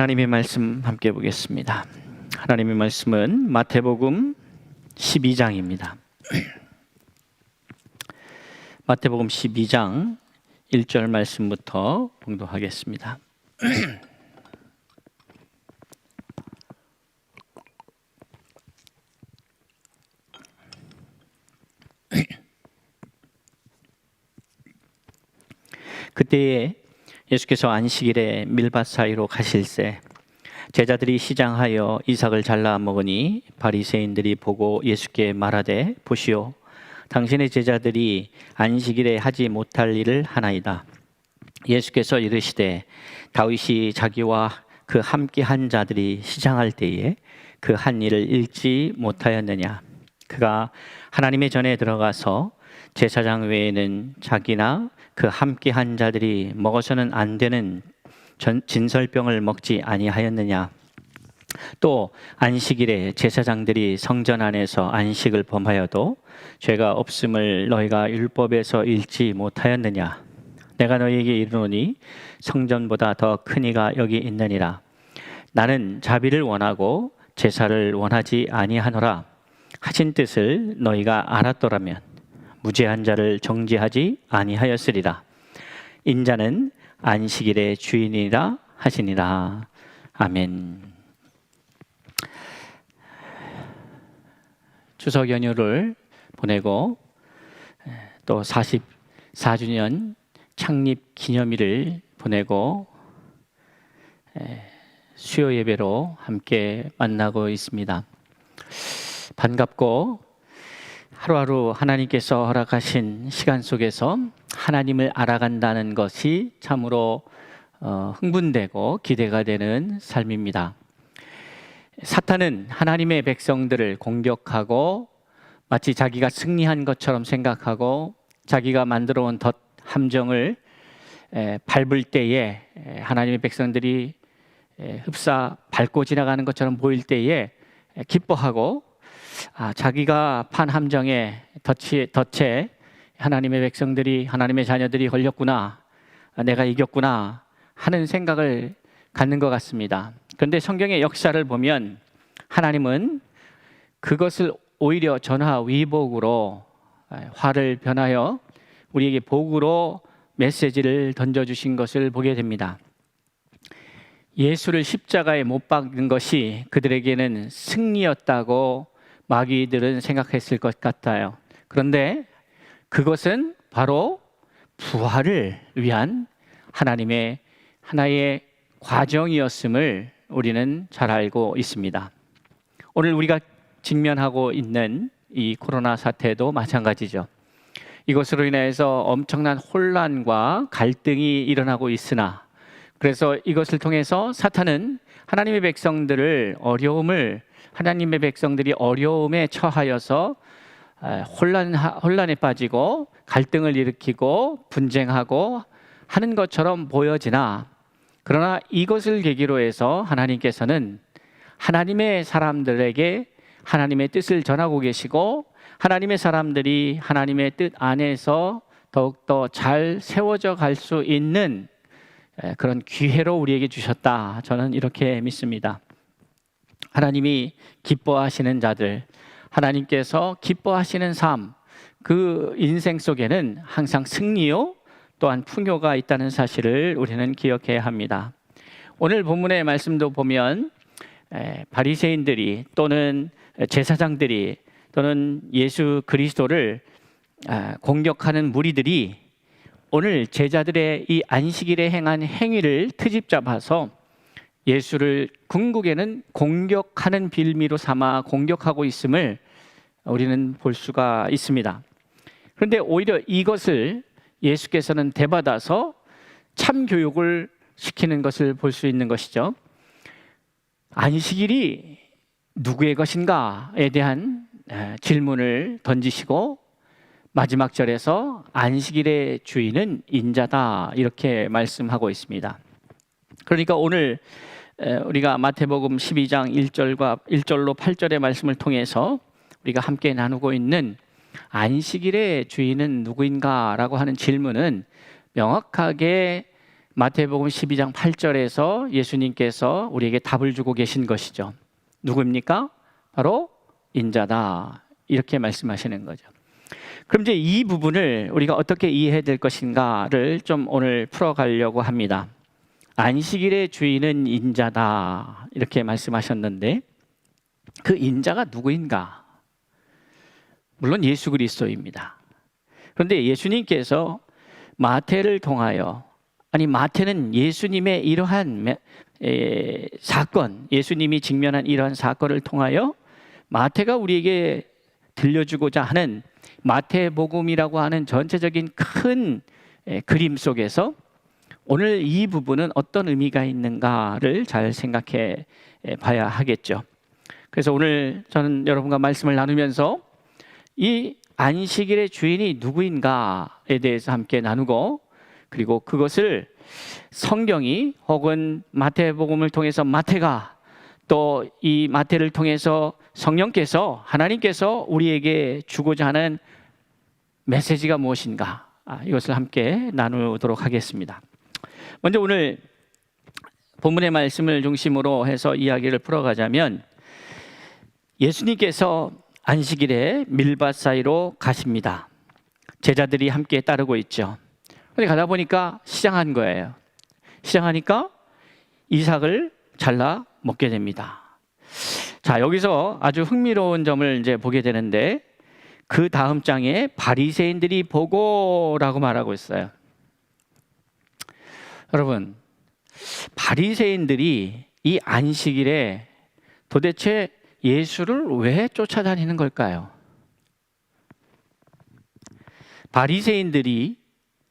하나님의 말씀 함께 보겠습니다. 하나님의 말씀은 마태복음 12장입니다. 마태복음 12장 1절 말씀부터 봉독하겠습니다. 그때에 예수께서 안식일에 밀밭 사이로 가실새 제자들이 시장하여 이삭을 잘라 먹으니 바리새인들이 보고 예수께 말하되 보시오, 당신의 제자들이 안식일에 하지 못할 일을 하나이다. 예수께서 이르시되 다윗이 자기와 그 함께 한 자들이 시장할 때에 그 한 일을 읽지 못하였느냐. 그가 하나님의 전에 들어가서 제사장 외에는 자기나 그 함께 한 자들이 먹어서는 안 되는 진설병을 먹지 아니하였느냐. 또 안식일에 제사장들이 성전 안에서 안식을 범하여도 죄가 없음을 너희가 율법에서 읽지 못하였느냐. 내가 너희에게 이르노니 성전보다 더 큰 이가 여기 있느니라. 나는 자비를 원하고 제사를 원하지 아니하노라 하신 뜻을 너희가 알았더라면 무죄한 자를 정죄하지 아니하였으리라. 인자는 안식일의 주인이라 하시니라. 아멘. 추석 연휴를 보내고 또 44주년 창립 기념일을 보내고 수요 예배로 함께 만나고 있습니다. 반갑고 하루하루 하나님께서 허락하신 시간 속에서 하나님을 알아간다는 것이 참으로 흥분되고 기대가 되는 삶입니다. 사탄은 하나님의 백성들을 공격하고 마치 자기가 승리한 것처럼 생각하고 자기가 만들어 온 덫 함정을 밟을 때에 하나님의 백성들이 흡사 밟고 지나가는 것처럼 보일 때에 기뻐하고 자기가 판 함정에 덫에 하나님의 백성들이, 하나님의 자녀들이 걸렸구나, 내가 이겼구나 하는 생각을 갖는 것 같습니다. 그런데 성경의 역사를 보면 하나님은 그것을 오히려 전화위복으로 화를 변하여 우리에게 복으로 메시지를 던져주신 것을 보게 됩니다. 예수를 십자가에 못 박은 것이 그들에게는 승리였다고 마귀들은 생각했을 것 같아요. 그런데 그것은 바로 부활을 위한 하나님의 하나의 과정이었음을 우리는 잘 알고 있습니다. 오늘 우리가 직면하고 있는 이 코로나 사태도 마찬가지죠. 이것으로 인해서 엄청난 혼란과 갈등이 일어나고 있으나, 그래서 이것을 통해서 사탄은 하나님의 백성들이 어려움에 처하여서 혼란에 빠지고 갈등을 일으키고 분쟁하고 하는 것처럼 보여지나, 그러나 이것을 계기로 해서 하나님께서는 하나님의 사람들에게 하나님의 뜻을 전하고 계시고 하나님의 사람들이 하나님의 뜻 안에서 더욱더 잘 세워져 갈 수 있는 그런 기회로 우리에게 주셨다. 저는 이렇게 믿습니다. 하나님이 기뻐하시는 자들, 하나님께서 기뻐하시는 삶, 그 인생 속에는 항상 승리요 또한 풍요가 있다는 사실을 우리는 기억해야 합니다. 오늘 본문의 말씀도 보면 바리새인들이 또는 제사장들이 또는 예수 그리스도를 공격하는 무리들이 오늘 제자들의 이 안식일에 행한 행위를 트집 잡아서 예수를 궁극에는 공격하는 빌미로 삼아 공격하고 있음을 우리는 볼 수가 있습니다. 그런데 오히려 이것을 예수께서는 대받아서 참 교육을 시키는 것을 볼 수 있는 것이죠. 안식일이 누구의 것인가에 대한 질문을 던지시고 마지막 절에서 안식일의 주인은 인자다 이렇게 말씀하고 있습니다. 그러니까 오늘 우리가 마태복음 12장 1절로 8절의 말씀을 통해서 우리가 함께 나누고 있는 안식일의 주인은 누구인가라고 하는 질문은 명확하게 마태복음 12장 8절에서 예수님께서 우리에게 답을 주고 계신 것이죠. 누구입니까? 바로 인자다. 이렇게 말씀하시는 거죠. 그럼 이제 이 부분을 우리가 어떻게 이해해야 될 것인가를 좀 오늘 풀어가려고 합니다. 안식일의 주인은 인자다. 이렇게 말씀하셨는데 그 인자가 누구인가? 물론 예수 그리스도입니다. 그런데 예수님께서 마태를 통하여, 아니 마태는 예수님의 이러한 사건, 예수님이 직면한 이러한 사건을 통하여 마태가 우리에게 들려주고자 하는 마태복음이라고 하는 전체적인 큰 그림 속에서 오늘 이 부분은 어떤 의미가 있는가를 잘 생각해 봐야 하겠죠. 그래서 오늘 저는 여러분과 말씀을 나누면서 이 안식일의 주인이 누구인가에 대해서 함께 나누고, 그리고 그것을 성경이 혹은 마태복음을 통해서 마태가, 또 이 마태를 통해서 성령께서, 하나님께서 우리에게 주고자 하는 메시지가 무엇인가, 이것을 함께 나누도록 하겠습니다. 먼저 오늘 본문의 말씀을 중심으로 해서 이야기를 풀어가자면, 예수님께서 안식일에 밀밭 사이로 가십니다. 제자들이 함께 따르고 있죠. 그런데 가다 보니까 시장한 거예요. 시장하니까 이삭을 잘라 먹게 됩니다. 자, 여기서 아주 흥미로운 점을 이제 보게 되는데, 그 다음 장에 바리새인들이 보고라고 말하고 있어요. 여러분, 바리새인들이 이 안식일에 도대체 예수를 왜 쫓아다니는 걸까요? 바리새인들이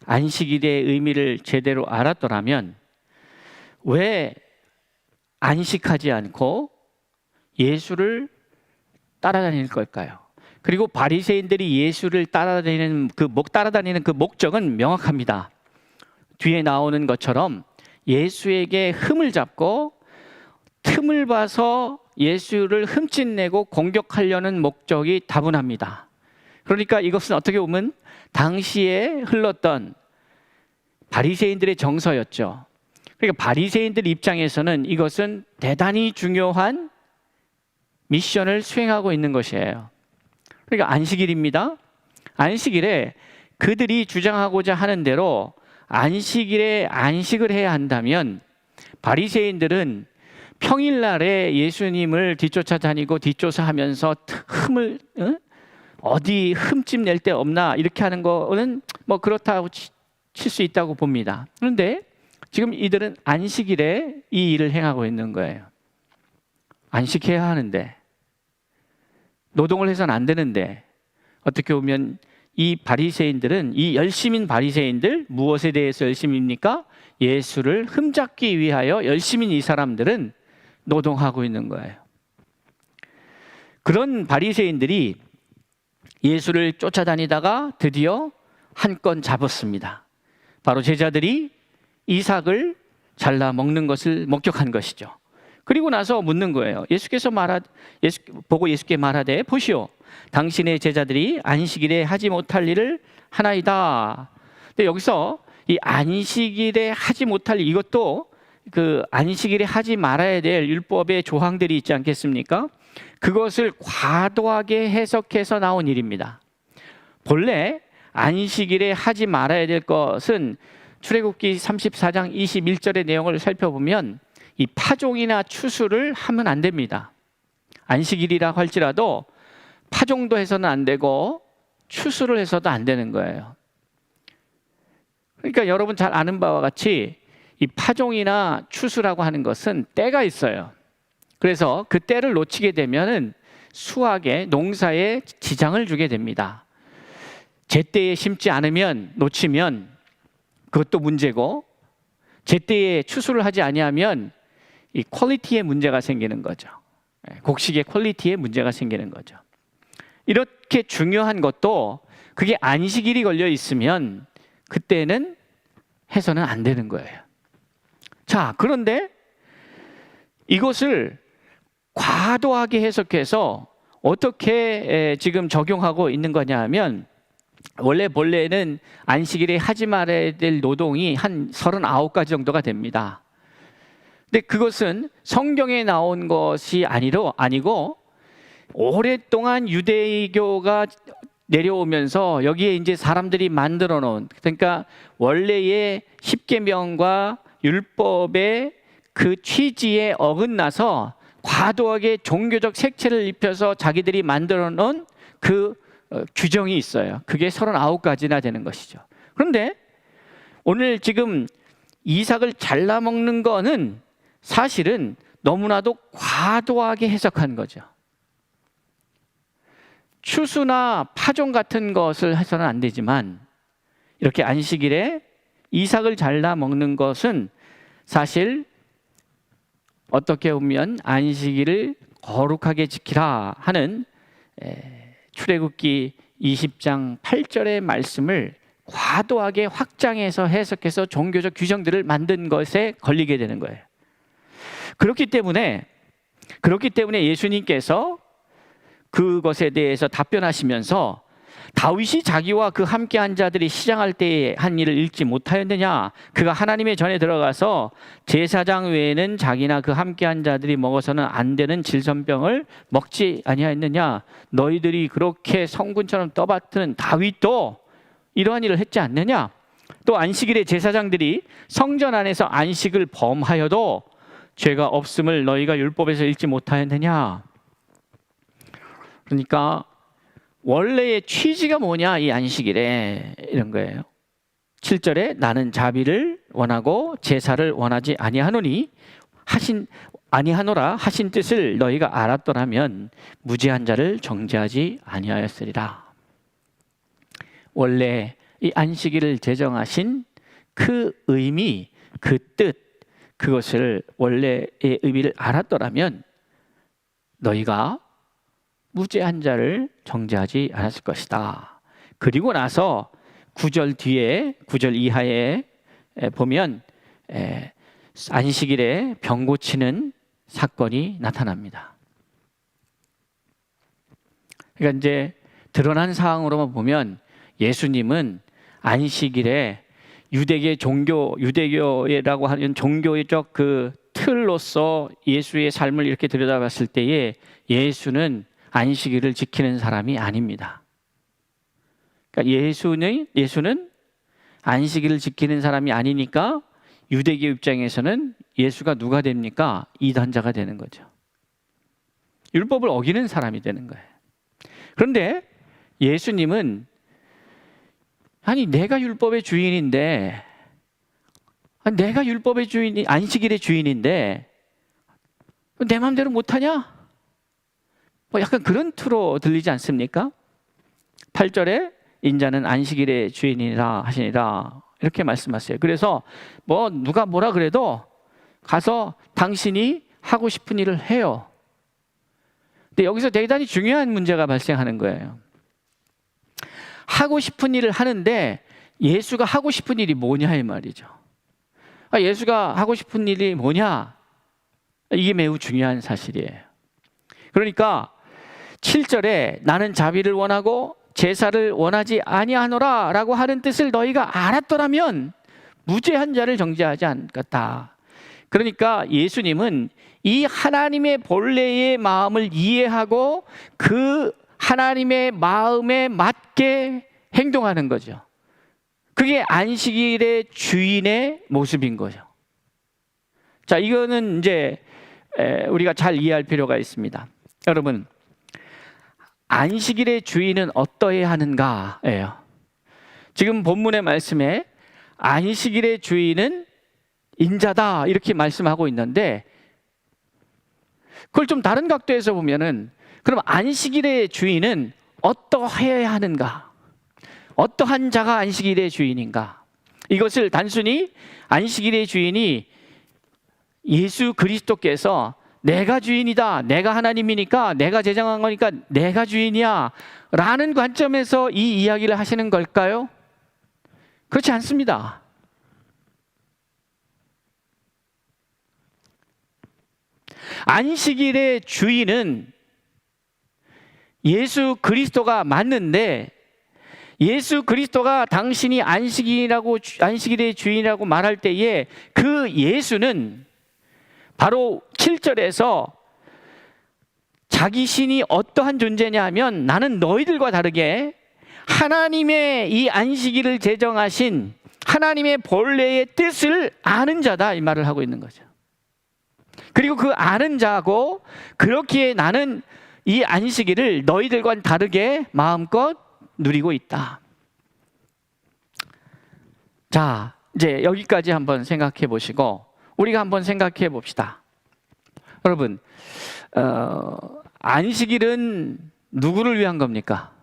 안식일의 의미를 제대로 알았더라면 왜 안식하지 않고 예수를 따라다닐 걸까요? 그리고 바리새인들이 예수를 따라다니는 그 목적은 명확합니다. 뒤에 나오는 것처럼 예수에게 흠을 잡고 틈을 봐서 예수를 흠집내고 공격하려는 목적이 다분합니다. 그러니까 이것은 어떻게 보면 당시에 흘렀던 바리새인들의 정서였죠. 그러니까 바리새인들 입장에서는 이것은 대단히 중요한 미션을 수행하고 있는 것이에요. 그러니까 안식일입니다. 안식일에 그들이 주장하고자 하는 대로 안식일에 안식을 해야 한다면, 바리새인들은 평일날에 예수님을 뒤쫓아다니고 뒷조사하면서 어디 흠집 낼 데 없나 이렇게 하는 거는 뭐 그렇다고 칠 수 있다고 봅니다. 그런데 지금 이들은 안식일에 이 일을 행하고 있는 거예요. 안식해야 하는데, 노동을 해서는 안 되는데, 어떻게 보면 이 바리새인들은, 이 열심인 바리새인들, 무엇에 대해서 열심입니까? 예수를 흠잡기 위하여 열심인 이 사람들은 노동하고 있는 거예요. 그런 바리새인들이 예수를 쫓아다니다가 드디어 한 건 잡았습니다. 바로 제자들이 이삭을 잘라 먹는 것을 목격한 것이죠. 그리고 나서 묻는 거예요. 예수께 말하되 보시오, 당신의 제자들이 안식일에 하지 못할 일을 하나이다. 근데 여기서 이 안식일에 하지 못할 일, 이것도 그 안식일에 하지 말아야 될 율법의 조항들이 있지 않겠습니까? 그것을 과도하게 해석해서 나온 일입니다. 본래 안식일에 하지 말아야 될 것은 출애굽기 34장 21절의 내용을 살펴보면 이 파종이나 추수를 하면 안 됩니다. 안식일이라 할지라도 파종도 해서는 안 되고 추수를 해서도 안 되는 거예요. 그러니까 여러분 잘 아는 바와 같이 이 파종이나 추수라고 하는 것은 때가 있어요. 그래서 그 때를 놓치게 되면은 수확에, 농사에 지장을 주게 됩니다. 제때에 심지 않으면, 놓치면 그것도 문제고, 제때에 추수를 하지 아니하면 이 퀄리티에 문제가 생기는 거죠. 곡식의 퀄리티에 문제가 생기는 거죠. 이렇게 중요한 것도 그게 안식일이 걸려 있으면 그때는 해서는 안 되는 거예요. 자, 그런데 이것을 과도하게 해석해서 어떻게 지금 적용하고 있는 거냐 하면, 원래 본래는 안식일에 하지 말아야 될 노동이 한 39가지 정도가 됩니다. 근데 그것은 성경에 나온 것이 아니고 오랫동안 유대교가 내려오면서 여기에 이제 사람들이 만들어 놓은, 그러니까 원래의 십계명과 율법의 그 취지에 어긋나서 과도하게 종교적 색채를 입혀서 자기들이 만들어 놓은 그 규정이 있어요. 그게 39가지나 되는 것이죠. 그런데 오늘 지금 이삭을 잘라 먹는 거는 사실은 너무나도 과도하게 해석한 거죠. 추수나 파종 같은 것을 해서는 안 되지만 이렇게 안식일에 이삭을 잘라 먹는 것은 사실 어떻게 보면 안식일을 거룩하게 지키라 하는 출애굽기 20장 8절의 말씀을 과도하게 확장해서 해석해서 종교적 규정들을 만든 것에 걸리게 되는 거예요. 그렇기 때문에 예수님께서 그것에 대해서 답변하시면서 다윗이 자기와 그 함께한 자들이 시장할 때에 한 일을 읽지 못하였느냐? 그가 하나님의 전에 들어가서 제사장 외에는 자기나 그 함께한 자들이 먹어서는 안 되는 질선병을 먹지 아니하였느냐? 너희들이 그렇게 성군처럼 떠받드는 다윗도 이러한 일을 했지 않느냐? 또 안식일에 제사장들이 성전 안에서 안식을 범하여도 죄가 없음을 너희가 율법에서 읽지 못하였느냐? 그러니까 원래의 취지가 뭐냐, 이 안식일에, 이런 거예요. 7절에 나는 자비를 원하고 제사를 원하지 아니하노라 하신 뜻을 너희가 알았더라면 무죄한 자를 정죄하지 아니하였으리라. 원래 이 안식일을 제정하신 그 의미, 그 뜻, 그것을 원래의 의미를 알았더라면 너희가 무죄한 자를 정죄하지 않았을 것이다. 그리고 나서 9절 뒤에 9절 이하에 보면 안식일에 병 고치는 사건이 나타납니다. 그러니까 이제 드러난 사항으로만 보면 예수님은 안식일에 유대교라고 하는 종교적 그 틀로서 예수의 삶을 이렇게 들여다봤을 때에 예수는 안식일을 지키는 사람이 아닙니다. 그러니까 예수는 안식일을 지키는 사람이 아니니까 유대교 입장에서는 예수가 누가 됩니까? 이단자가 되는 거죠. 율법을 어기는 사람이 되는 거예요. 그런데 예수님은 내가 율법의 주인인데, 내가 율법의 주인이 안식일의 주인인데 내 마음대로 못하냐? 약간 그런 투로 들리지 않습니까? 8절에 인자는 안식일의 주인이라 하시니라 이렇게 말씀하세요. 그래서 누가 뭐라 그래도 가서 당신이 하고 싶은 일을 해요. 근데 여기서 대단히 중요한 문제가 발생하는 거예요. 하고 싶은 일을 하는데 예수가 하고 싶은 일이 뭐냐 이 말이죠. 예수가 하고 싶은 일이 뭐냐? 이게 매우 중요한 사실이에요. 그러니까 7절에 나는 자비를 원하고 제사를 원하지 아니하노라 라고 하는 뜻을 너희가 알았더라면 무죄한 자를 정죄하지 않겠다. 그러니까 예수님은 이 하나님의 본래의 마음을 이해하고 그 하나님의 마음에 맞게 행동하는 거죠. 그게 안식일의 주인의 모습인 거죠. 자, 이거는 이제 우리가 잘 이해할 필요가 있습니다. 여러분, 안식일의 주인은 어떠해야 하는가예요. 지금 본문의 말씀에 안식일의 주인은 인자다 이렇게 말씀하고 있는데, 그걸 좀 다른 각도에서 보면은 그럼 안식일의 주인은 어떠해야 하는가? 어떠한 자가 안식일의 주인인가? 이것을 단순히 안식일의 주인이 예수 그리스도께서 내가 주인이다, 내가 하나님이니까, 내가 제정한 거니까 내가 주인이야 라는 관점에서 이 이야기를 하시는 걸까요? 그렇지 않습니다. 안식일의 주인은 예수 그리스도가 맞는데, 예수 그리스도가 당신이 안식일의 주인이라고 말할 때에 그 예수는 바로 7절에서 자기 신이 어떠한 존재냐 하면 나는 너희들과 다르게 하나님의 이 안식일을 제정하신 하나님의 본래의 뜻을 아는 자다, 이 말을 하고 있는 거죠. 그리고 그 아는 자고, 그렇기에 나는 이 안식일을 너희들과는 다르게 마음껏 누리고 있다. 자, 이제 여기까지 한번 생각해 보시고 우리가 한번 생각해 봅시다. 여러분, 안식일은 누구를 위한 겁니까?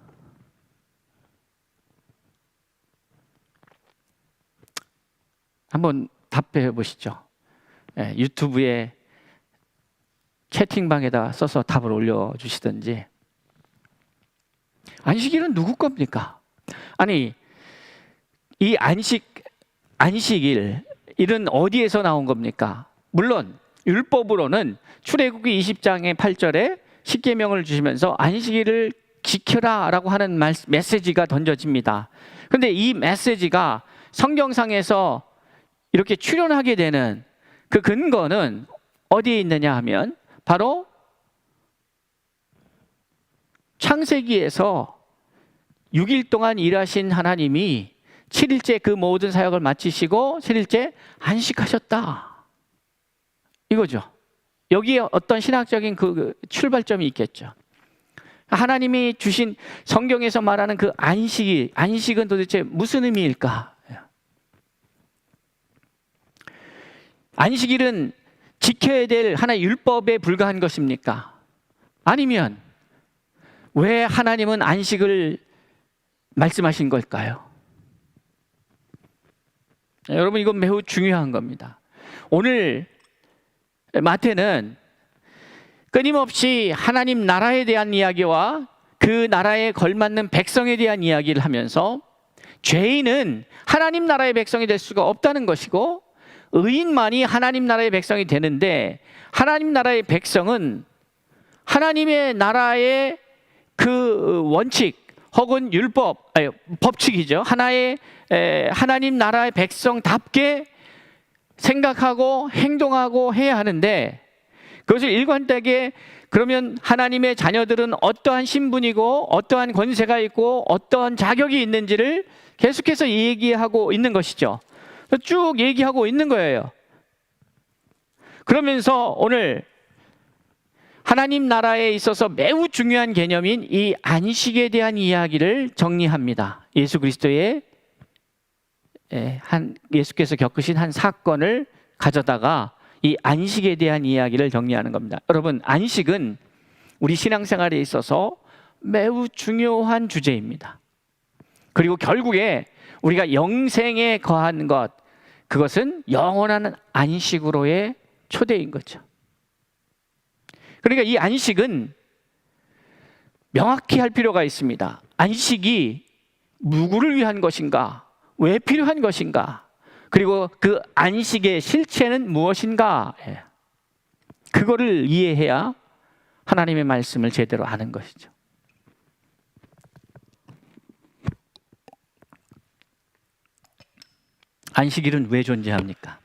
한번 답해 보시죠. 유튜브에 채팅방에다 써서 답을 올려주시든지. 안식일은 누구 겁니까? 아니, 이 안식일, 일은 어디에서 나온 겁니까? 물론 율법으로는 출애굽기 20장의 8절에 십계명을 주시면서 안식일을 지켜라 라고 하는 메시지가 던져집니다. 그런데 이 메시지가 성경상에서 이렇게 출현하게 되는 그 근거는 어디에 있느냐 하면 바로 창세기에서 6일 동안 일하신 하나님이 7일째 그 모든 사역을 마치시고 7일째 안식하셨다, 이거죠. 여기에 어떤 신학적인 그 출발점이 있겠죠. 하나님이 주신 성경에서 말하는 그 안식은 도대체 무슨 의미일까? 안식일은 지켜야 될 하나의 율법에 불과한 것입니까? 아니면 왜 하나님은 안식을 말씀하신 걸까요? 여러분, 이건 매우 중요한 겁니다. 오늘 마태는 끊임없이 하나님 나라에 대한 이야기와 그 나라에 걸맞는 백성에 대한 이야기를 하면서 죄인은 하나님 나라의 백성이 될 수가 없다는 것이고 의인만이 하나님 나라의 백성이 되는데, 하나님 나라의 백성은 하나님의 나라의 그 원칙 혹은 법칙이죠. 하나님 나라의 백성답게 생각하고 행동하고 해야 하는데, 그것을 일관되게, 그러면 하나님의 자녀들은 어떠한 신분이고 어떠한 권세가 있고 어떠한 자격이 있는지를 계속해서 얘기하고 있는 것이죠. 쭉 얘기하고 있는 거예요. 그러면서 오늘 하나님 나라에 있어서 매우 중요한 개념인 이 안식에 대한 이야기를 정리합니다. 예수 그리스도의 예수께서 겪으신 한 사건을 가져다가 이 안식에 대한 이야기를 정리하는 겁니다. 여러분, 안식은 우리 신앙생활에 있어서 매우 중요한 주제입니다. 그리고 결국에 우리가 영생에 거한 것, 그것은 영원한 안식으로의 초대인 거죠. 그러니까 이 안식은 명확히 할 필요가 있습니다. 안식이 누구를 위한 것인가? 왜 필요한 것인가? 그리고 그 안식의 실체는 무엇인가? 그거를 이해해야 하나님의 말씀을 제대로 아는 것이죠. 안식일은 왜 존재합니까?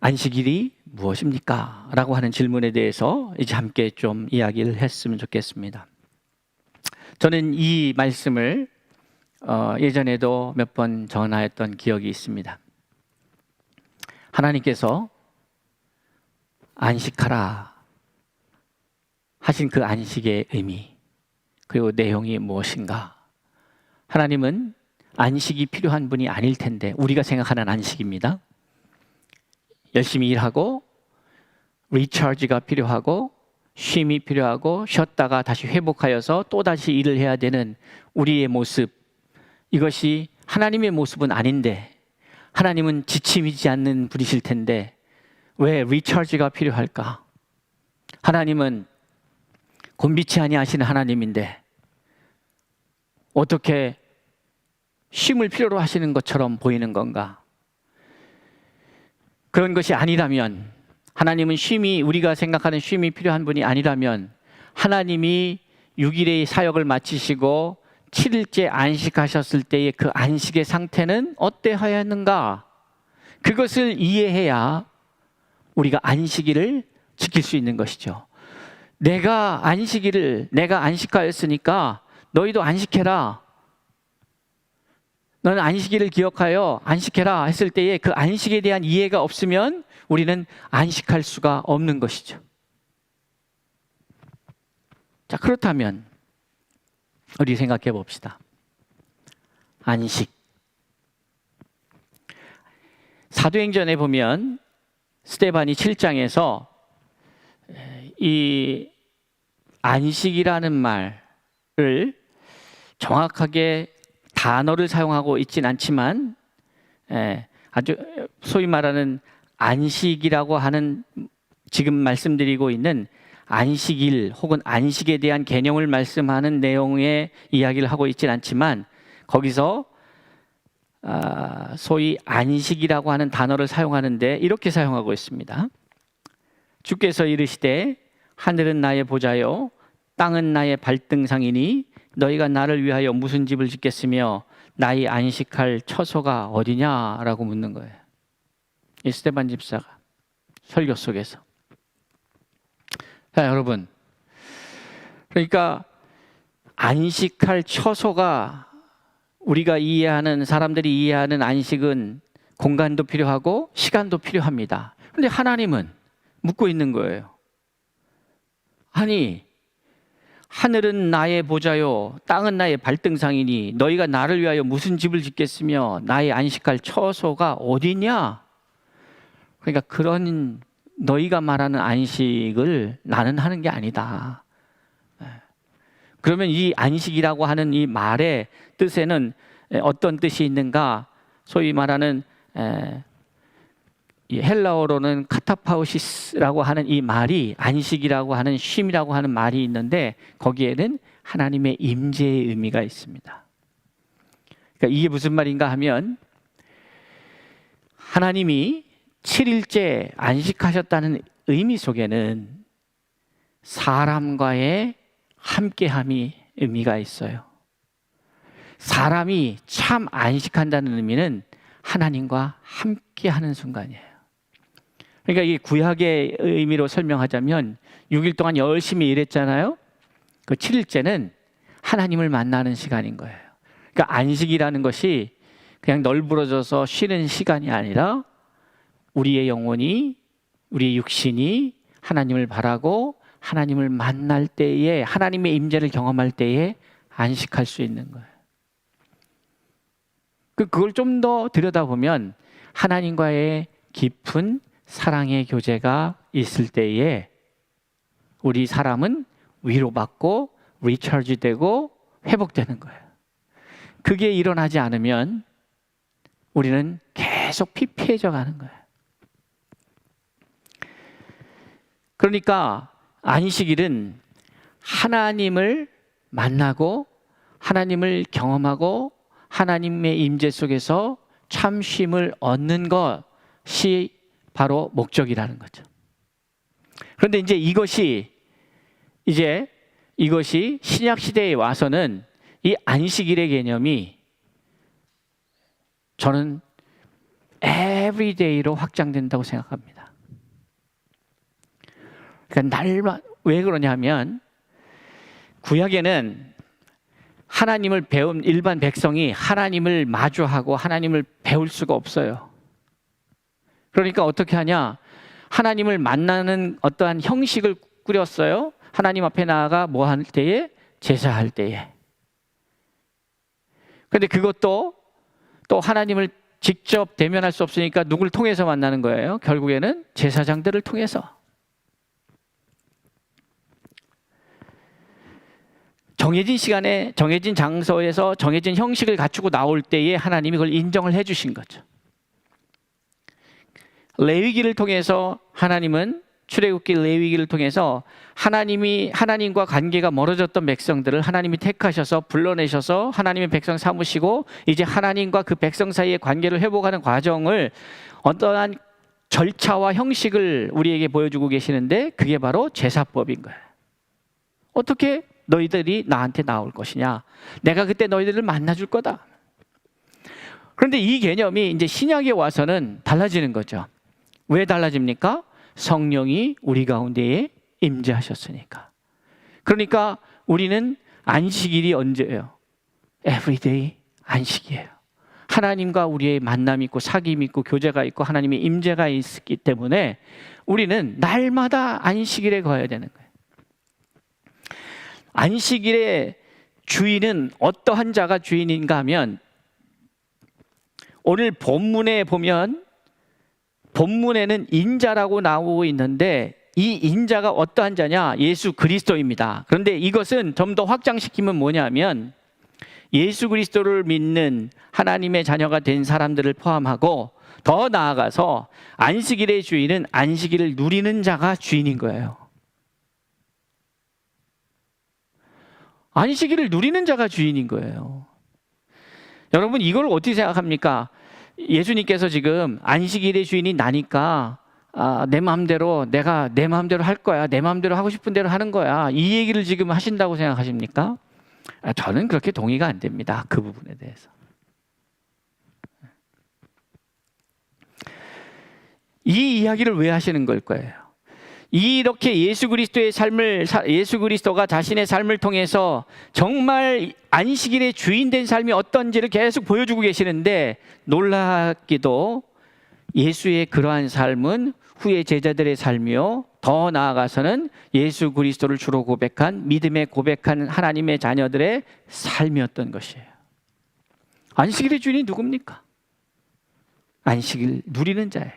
안식일이 무엇입니까? 라고 하는 질문에 대해서 이제 함께 좀 이야기를 했으면 좋겠습니다. 저는 이 말씀을 예전에도 몇 번 전하였던 기억이 있습니다. 하나님께서 안식하라 하신 그 안식의 의미, 그리고 내용이 무엇인가? 하나님은 안식이 필요한 분이 아닐 텐데, 우리가 생각하는 안식입니다. 열심히 일하고 리차지가 필요하고 쉼이 필요하고 쉬었다가 다시 회복하여서 또다시 일을 해야 되는 우리의 모습, 이것이 하나님의 모습은 아닌데, 하나님은 지침이지 않는 분이실 텐데 왜 리차지가 필요할까? 하나님은 곤비치 아니하시는 하나님인데 어떻게 쉼을 필요로 하시는 것처럼 보이는 건가? 그런 것이 아니라면, 하나님은 쉼이, 우리가 생각하는 쉼이 필요한 분이 아니라면 하나님이 6일의 사역을 마치시고 7일째 안식하셨을 때의 그 안식의 상태는 어떠하였는가? 그것을 이해해야 우리가 안식일을 지킬 수 있는 것이죠. 내가 안식하였으니까 너희도 안식해라. 너는 안식일을 기억하여 안식해라 했을 때에 그 안식에 대한 이해가 없으면 우리는 안식할 수가 없는 것이죠. 자, 그렇다면 우리 생각해 봅시다. 안식. 사도행전에 보면 스데반이 7장에서 이 안식이라는 말을 정확하게 단어를 사용하고 있진 않지만 아주 소위 말하는 안식이라고 하는, 지금 말씀드리고 있는 안식일 혹은 안식에 대한 개념을 말씀하는 내용의 이야기를 하고 있진 않지만 거기서 소위 안식이라고 하는 단어를 사용하는데 이렇게 사용하고 있습니다. 주께서 이르시되 하늘은 나의 보좌요 땅은 나의 발등상이니 너희가 나를 위하여 무슨 집을 짓겠으며 나의 안식할 처소가 어디냐라고 묻는 거예요. 이 스데반 집사가 설교 속에서. 자, 여러분, 그러니까 안식할 처소가, 우리가 이해하는, 사람들이 이해하는 안식은 공간도 필요하고 시간도 필요합니다. 그런데 하나님은 묻고 있는 거예요. 아니, 하늘은 나의 보좌요 땅은 나의 발등상이니 너희가 나를 위하여 무슨 집을 짓겠으며 나의 안식할 처소가 어디냐? 그러니까 그런 너희가 말하는 안식을 나는 하는 게 아니다. 그러면 이 안식이라고 하는 이 말의 뜻에는 어떤 뜻이 있는가? 소위 말하는 이 헬라어로는 카타파우시스라고 하는 이 말이, 안식이라고 하는 쉼이라고 하는 말이 있는데 거기에는 하나님의 임재의 의미가 있습니다. 그러니까 이게 무슨 말인가 하면 하나님이 7일째 안식하셨다는 의미 속에는 사람과의 함께함이 의미가 있어요. 사람이 참 안식한다는 의미는 하나님과 함께하는 순간이에요. 그러니까 이 구약의 의미로 설명하자면 6일 동안 열심히 일했잖아요. 그 7일째는 하나님을 만나는 시간인 거예요. 그러니까 안식이라는 것이 그냥 널브러져서 쉬는 시간이 아니라 우리의 영혼이, 우리의 육신이 하나님을 바라고 하나님을 만날 때에, 하나님의 임재를 경험할 때에 안식할 수 있는 거예요. 그걸 좀 더 들여다보면 하나님과의 깊은 사랑의 교제가 있을 때에 우리 사람은 위로받고 리차지되고 회복되는 거예요. 그게 일어나지 않으면 우리는 계속 피폐해져 가는 거예요. 그러니까 안식일은 하나님을 만나고 하나님을 경험하고 하나님의 임재 속에서 참 쉼을 얻는 것이 바로 목적이라는 거죠. 그런데 이제 이것이 신약 시대에 와서는 이 안식일의 개념이 저는 everyday로 확장된다고 생각합니다. 그러니까 날마다, 왜 그러냐면 구약에는 하나님을 배운 일반 백성이 하나님을 마주하고 하나님을 배울 수가 없어요. 그러니까 어떻게 하냐? 하나님을 만나는 어떠한 형식을 꾸렸어요. 하나님 앞에 나아가 뭐 할 때에? 제사할 때에. 그런데 그것도 또 하나님을 직접 대면할 수 없으니까 누굴 통해서 만나는 거예요? 결국에는 제사장들을 통해서. 정해진 시간에 정해진 장소에서 정해진 형식을 갖추고 나올 때에 하나님이 그걸 인정을 해 주신 거죠. 레위기를 통해서 하나님은, 출애굽기 레위기를 통해서 하나님과 관계가 멀어졌던 백성들을 하나님이 택하셔서 불러내셔서 하나님의 백성 삼으시고 이제 하나님과 그 백성 사이의 관계를 회복하는 과정을 어떠한 절차와 형식을 우리에게 보여주고 계시는데 그게 바로 제사법인 거예요. 어떻게 너희들이 나한테 나올 것이냐? 내가 그때 너희들을 만나줄 거다. 그런데 이 개념이 이제 신약에 와서는 달라지는 거죠. 왜 달라집니까? 성령이 우리 가운데에 임재하셨으니까. 그러니까 우리는 안식일이 언제예요? Everyday 안식이에요. 하나님과 우리의 만남이 있고 사귐이 있고 교제가 있고 하나님의 임재가 있기 때문에 우리는 날마다 안식일에 거해야 되는 거예요. 안식일의 주인은 어떠한 자가 주인인가 하면, 오늘 본문에 보면 본문에는 인자라고 나오고 있는데 이 인자가 어떠한 자냐? 예수 그리스도입니다. 그런데 이것은 좀 더 확장시키면 뭐냐면, 예수 그리스도를 믿는 하나님의 자녀가 된 사람들을 포함하고 더 나아가서 안식일의 주인은 안식일을 누리는 자가 주인인 거예요. 안식일을 누리는 자가 주인인 거예요. 여러분, 이걸 어떻게 생각합니까? 예수님께서 지금 안식일의 주인이 나니까 내 마음대로, 내가 내 마음대로 할 거야, 내 마음대로 하고 싶은 대로 하는 거야, 이 얘기를 지금 하신다고 생각하십니까? 저는 그렇게 동의가 안 됩니다. 그 부분에 대해서. 이 이야기를 왜 하시는 걸 거예요? 이렇게 예수 그리스도가 자신의 삶을 통해서 정말 안식일의 주인 된 삶이 어떤지를 계속 보여주고 계시는데, 놀랍게도 예수의 그러한 삶은 후에 제자들의 삶이요, 더 나아가서는 예수 그리스도를 주로 고백한, 믿음에 고백한 하나님의 자녀들의 삶이었던 것이에요. 안식일의 주인이 누굽니까? 안식일 누리는 자예요.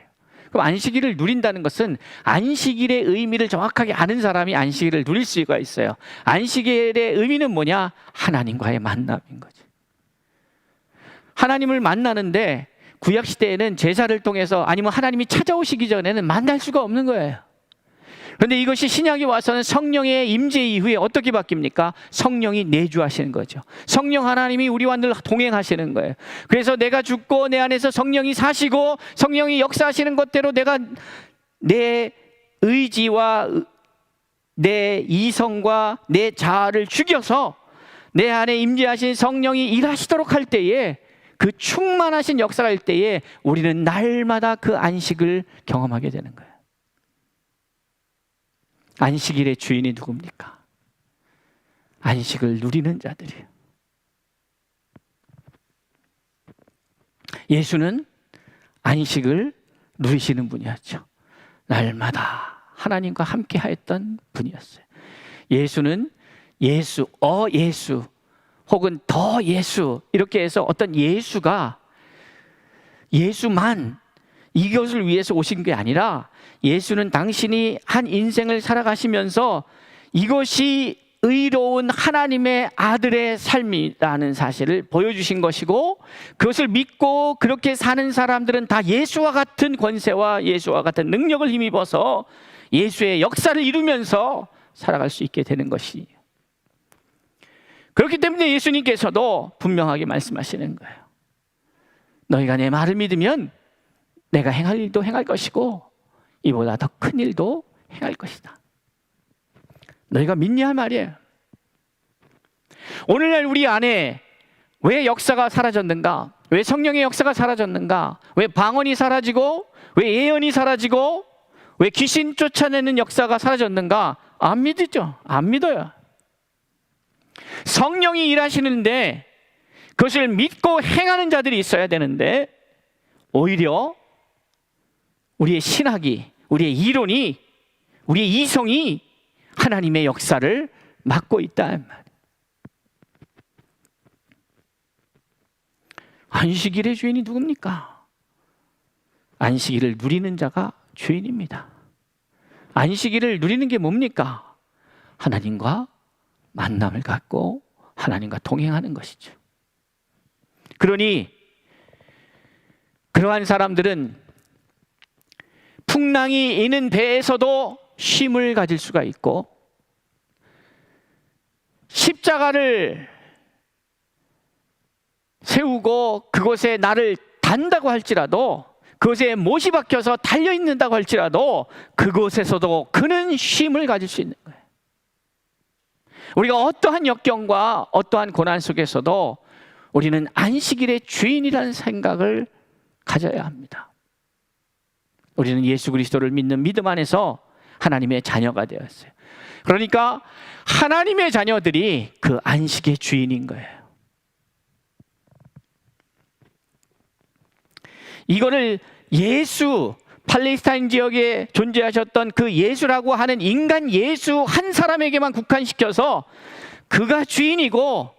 그럼 안식일을 누린다는 것은 안식일의 의미를 정확하게 아는 사람이 안식일을 누릴 수가 있어요. 안식일의 의미는 뭐냐? 하나님과의 만남인 거지. 하나님을 만나는데 구약시대에는 제사를 통해서, 아니면 하나님이 찾아오시기 전에는 만날 수가 없는 거예요. 그런데 이것이 신약에 와서는 성령의 임재 이후에 어떻게 바뀝니까? 성령이 내주하시는 거죠. 성령 하나님이 우리와 늘 동행하시는 거예요. 그래서 내가 죽고 내 안에서 성령이 사시고 성령이 역사하시는 것대로 내가 내 의지와 내 이성과 내 자아를 죽여서 내 안에 임재하신 성령이 일하시도록 할 때에, 그 충만하신 역사가 할 때에 우리는 날마다 그 안식을 경험하게 되는 거예요. 안식일의 주인이 누굽니까? 안식을 누리는 자들이에요. 예수는 안식을 누리시는 분이었죠. 날마다 하나님과 함께 하였던 분이었어요. 예수는 예수, 예수, 혹은 더 예수, 이렇게 해서 어떤 예수가 예수만 이것을 위해서 오신 게 아니라, 예수는 당신이 한 인생을 살아가시면서 이것이 의로운 하나님의 아들의 삶이라는 사실을 보여주신 것이고, 그것을 믿고 그렇게 사는 사람들은 다 예수와 같은 권세와 예수와 같은 능력을 힘입어서 예수의 역사를 이루면서 살아갈 수 있게 되는 것이에요. 그렇기 때문에 예수님께서도 분명하게 말씀하시는 거예요. 너희가 내 말을 믿으면 내가 행할 일도 행할 것이고 이보다 더 큰 일도 행할 것이다. 너희가 믿냐 말이에요. 오늘날 우리 안에 왜 역사가 사라졌는가? 왜 성령의 역사가 사라졌는가? 왜 방언이 사라지고, 왜 예언이 사라지고, 왜 귀신 쫓아내는 역사가 사라졌는가? 안 믿죠. 안 믿어요. 성령이 일하시는데 그것을 믿고 행하는 자들이 있어야 되는데, 오히려 우리의 신학이, 우리의 이론이, 우리의 이성이 하나님의 역사를 막고 있다. 안식일의 주인이 누굽니까? 안식일을 누리는 자가 주인입니다. 안식일을 누리는 게 뭡니까? 하나님과 만남을 갖고 하나님과 동행하는 것이죠. 그러니 그러한 사람들은 풍랑이 있는 배에서도 쉼을 가질 수가 있고, 십자가를 세우고 그곳에 나를 단다고 할지라도, 그것에 못이 박혀서 달려있는다고 할지라도 그곳에서도 그는 쉼을 가질 수 있는 거예요. 우리가 어떠한 역경과 어떠한 고난 속에서도 우리는 안식일의 주인이라는 생각을 가져야 합니다. 우리는 예수 그리스도를 믿는 믿음 안에서 하나님의 자녀가 되었어요. 그러니까 하나님의 자녀들이 그 안식의 주인인 거예요. 이거를 예수, 팔레스타인 지역에 존재하셨던 그 예수라고 하는 인간 예수 한 사람에게만 국한시켜서 그가 주인이고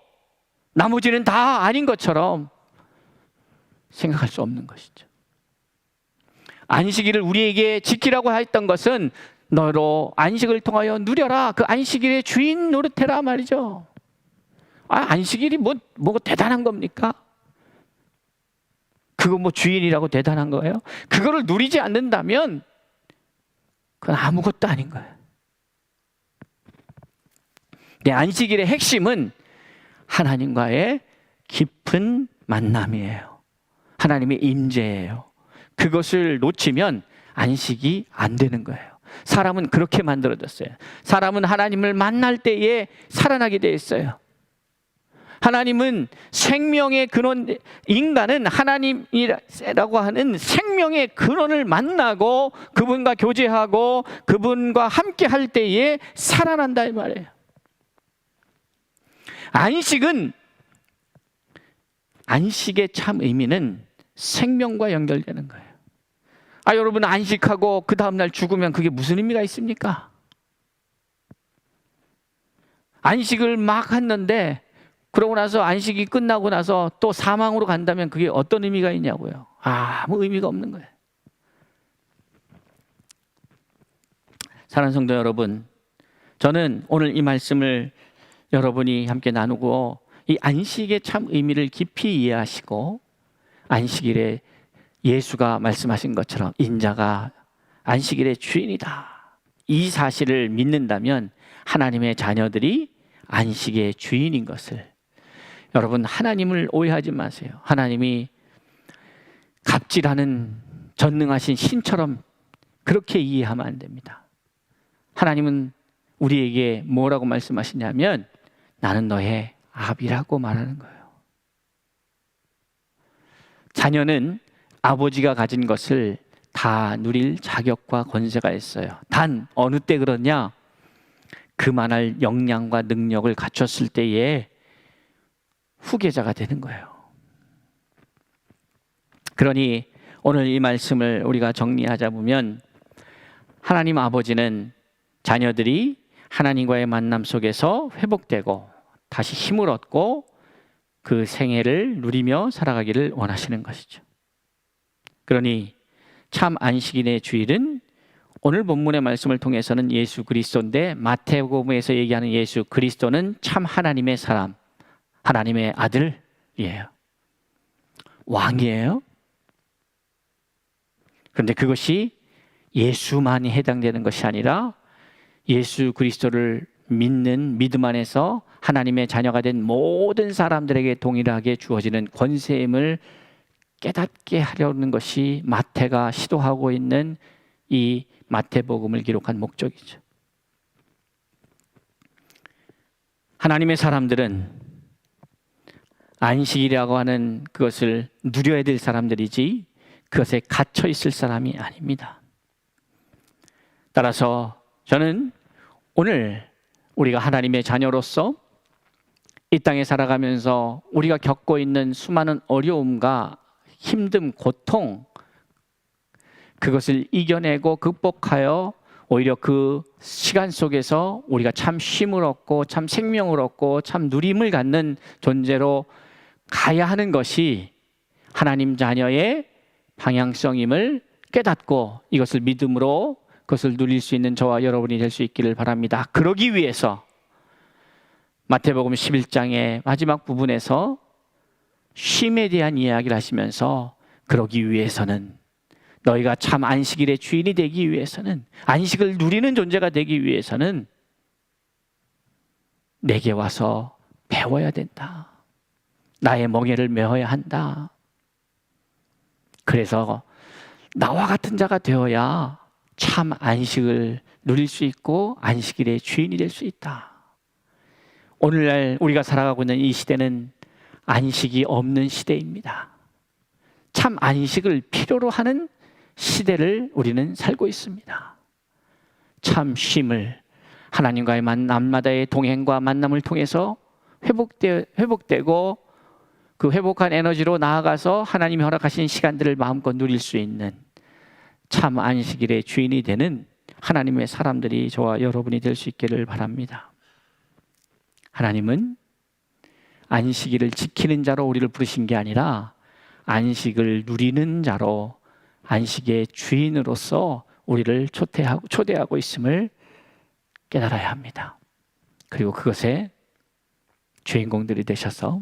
나머지는 다 아닌 것처럼 생각할 수 없는 것이죠. 안식일을 우리에게 지키라고 했던 것은 너로 안식을 통하여 누려라. 그 안식일의 주인 노릇해라 말이죠. 안식일이 뭐 대단한 겁니까? 그거 뭐 주인이라고 대단한 거예요? 그거를 누리지 않는다면 그건 아무것도 아닌 거예요. 내 안식일의 핵심은 하나님과의 깊은 만남이에요. 하나님의 임재예요. 그것을 놓치면 안식이 안 되는 거예요. 사람은 그렇게 만들어졌어요. 사람은 하나님을 만날 때에 살아나게 되어 있어요. 하나님은 생명의 근원, 인간은 하나님이라고 하는 생명의 근원을 만나고 그분과 교제하고 그분과 함께 할 때에 살아난다 이 말이에요. 안식의 참 의미는 생명과 연결되는 거예요. 여러분 안식하고 그 다음날 죽으면 그게 무슨 의미가 있습니까? 안식을 막 했는데 그러고 나서 안식이 끝나고 나서 또 사망으로 간다면 그게 어떤 의미가 있냐고요. 아무 의미가 없는 거예요. 사랑하는 성도 여러분, 저는 오늘 이 말씀을 여러분이 함께 나누고 이 안식의 참 의미를 깊이 이해하시고 안식일에 예수가 말씀하신 것처럼 인자가 안식일의 주인이다. 이 사실을 믿는다면 하나님의 자녀들이 안식의 주인인 것을, 여러분 하나님을 오해하지 마세요. 하나님이 갑질하는 전능하신 신처럼 그렇게 이해하면 안 됩니다. 하나님은 우리에게 뭐라고 말씀하시냐면 나는 너의 아비라고 말하는 거예요. 자녀는 아버지가 가진 것을 다 누릴 자격과 권세가 있어요. 단 어느 때 그러냐? 그만할 역량과 능력을 갖췄을 때에 후계자가 되는 거예요. 그러니 오늘 이 말씀을 우리가 정리하자 보면 하나님 아버지는 자녀들이 하나님과의 만남 속에서 회복되고 다시 힘을 얻고 그 생애를 누리며 살아가기를 원하시는 것이죠. 그러니 참 안식일의 주일은 오늘 본문의 말씀을 통해서는 예수 그리스도인데 마태복음에서 얘기하는 예수 그리스도는 참 하나님의 사람, 하나님의 아들이에요. 왕이에요. 그런데 그것이 예수만이 해당되는 것이 아니라 예수 그리스도를 믿는 믿음 안에서 하나님의 자녀가 된 모든 사람들에게 동일하게 주어지는 권세임을 깨닫게 하려는 것이 마태가 시도하고 있는 이 마태복음을 기록한 목적이죠. 하나님의 사람들은 안식이라고 하는 그것을 누려야 될 사람들이지 그것에 갇혀 있을 사람이 아닙니다. 따라서 저는 오늘 우리가 하나님의 자녀로서 이 땅에 살아가면서 우리가 겪고 있는 수많은 어려움과 힘듦, 고통, 그것을 이겨내고 극복하여 오히려 그 시간 속에서 우리가 참 쉼을 얻고 참 생명을 얻고 참 누림을 갖는 존재로 가야 하는 것이 하나님 자녀의 방향성임을 깨닫고 이것을 믿음으로 그것을 누릴 수 있는 저와 여러분이 될 수 있기를 바랍니다. 그러기 위해서 마태복음 11장의 마지막 부분에서 쉼에 대한 이야기를 하시면서 그러기 위해서는 너희가 참 안식일의 주인이 되기 위해서는 안식을 누리는 존재가 되기 위해서는 내게 와서 배워야 된다. 나의 멍에를 메어야 한다. 그래서 나와 같은 자가 되어야 참 안식을 누릴 수 있고 안식일의 주인이 될 수 있다. 오늘날 우리가 살아가고 있는 이 시대는 안식이 없는 시대입니다. 참 안식을 필요로 하는 시대를 우리는 살고 있습니다. 참 쉼을 하나님과의 날마다의 동행과 만남을 통해서 회복되고 그 회복한 에너지로 나아가서 하나님이 허락하신 시간들을 마음껏 누릴 수 있는 참 안식일의 주인이 되는 하나님의 사람들이 저와 여러분이 될 수 있기를 바랍니다. 하나님은 안식일을 지키는 자로 우리를 부르신 게 아니라 안식을 누리는 자로, 안식의 주인으로서 우리를 초대하고 있음을 깨달아야 합니다. 그리고 그것에 주인공들이 되셔서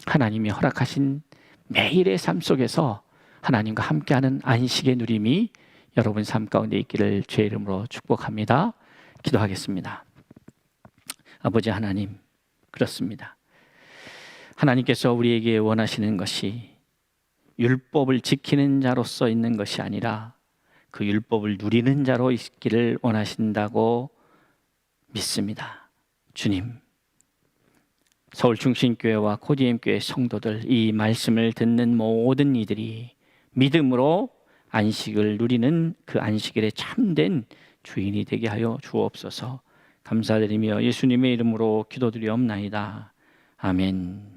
하나님이 허락하신 매일의 삶 속에서 하나님과 함께하는 안식의 누림이 여러분 삶 가운데 있기를 주의 이름으로 축복합니다. 기도하겠습니다. 아버지 하나님, 그렇습니다. 하나님께서 우리에게 원하시는 것이 율법을 지키는 자로서 있는 것이 아니라 그 율법을 누리는 자로 있기를 원하신다고 믿습니다. 주님, 서울중심교회와 코디엠교회 성도들, 이 말씀을 듣는 모든 이들이 믿음으로 안식을 누리는 그 안식일에 참된 주인이 되게 하여 주옵소서. 감사드리며 예수님의 이름으로 기도드리옵나이다. 아멘.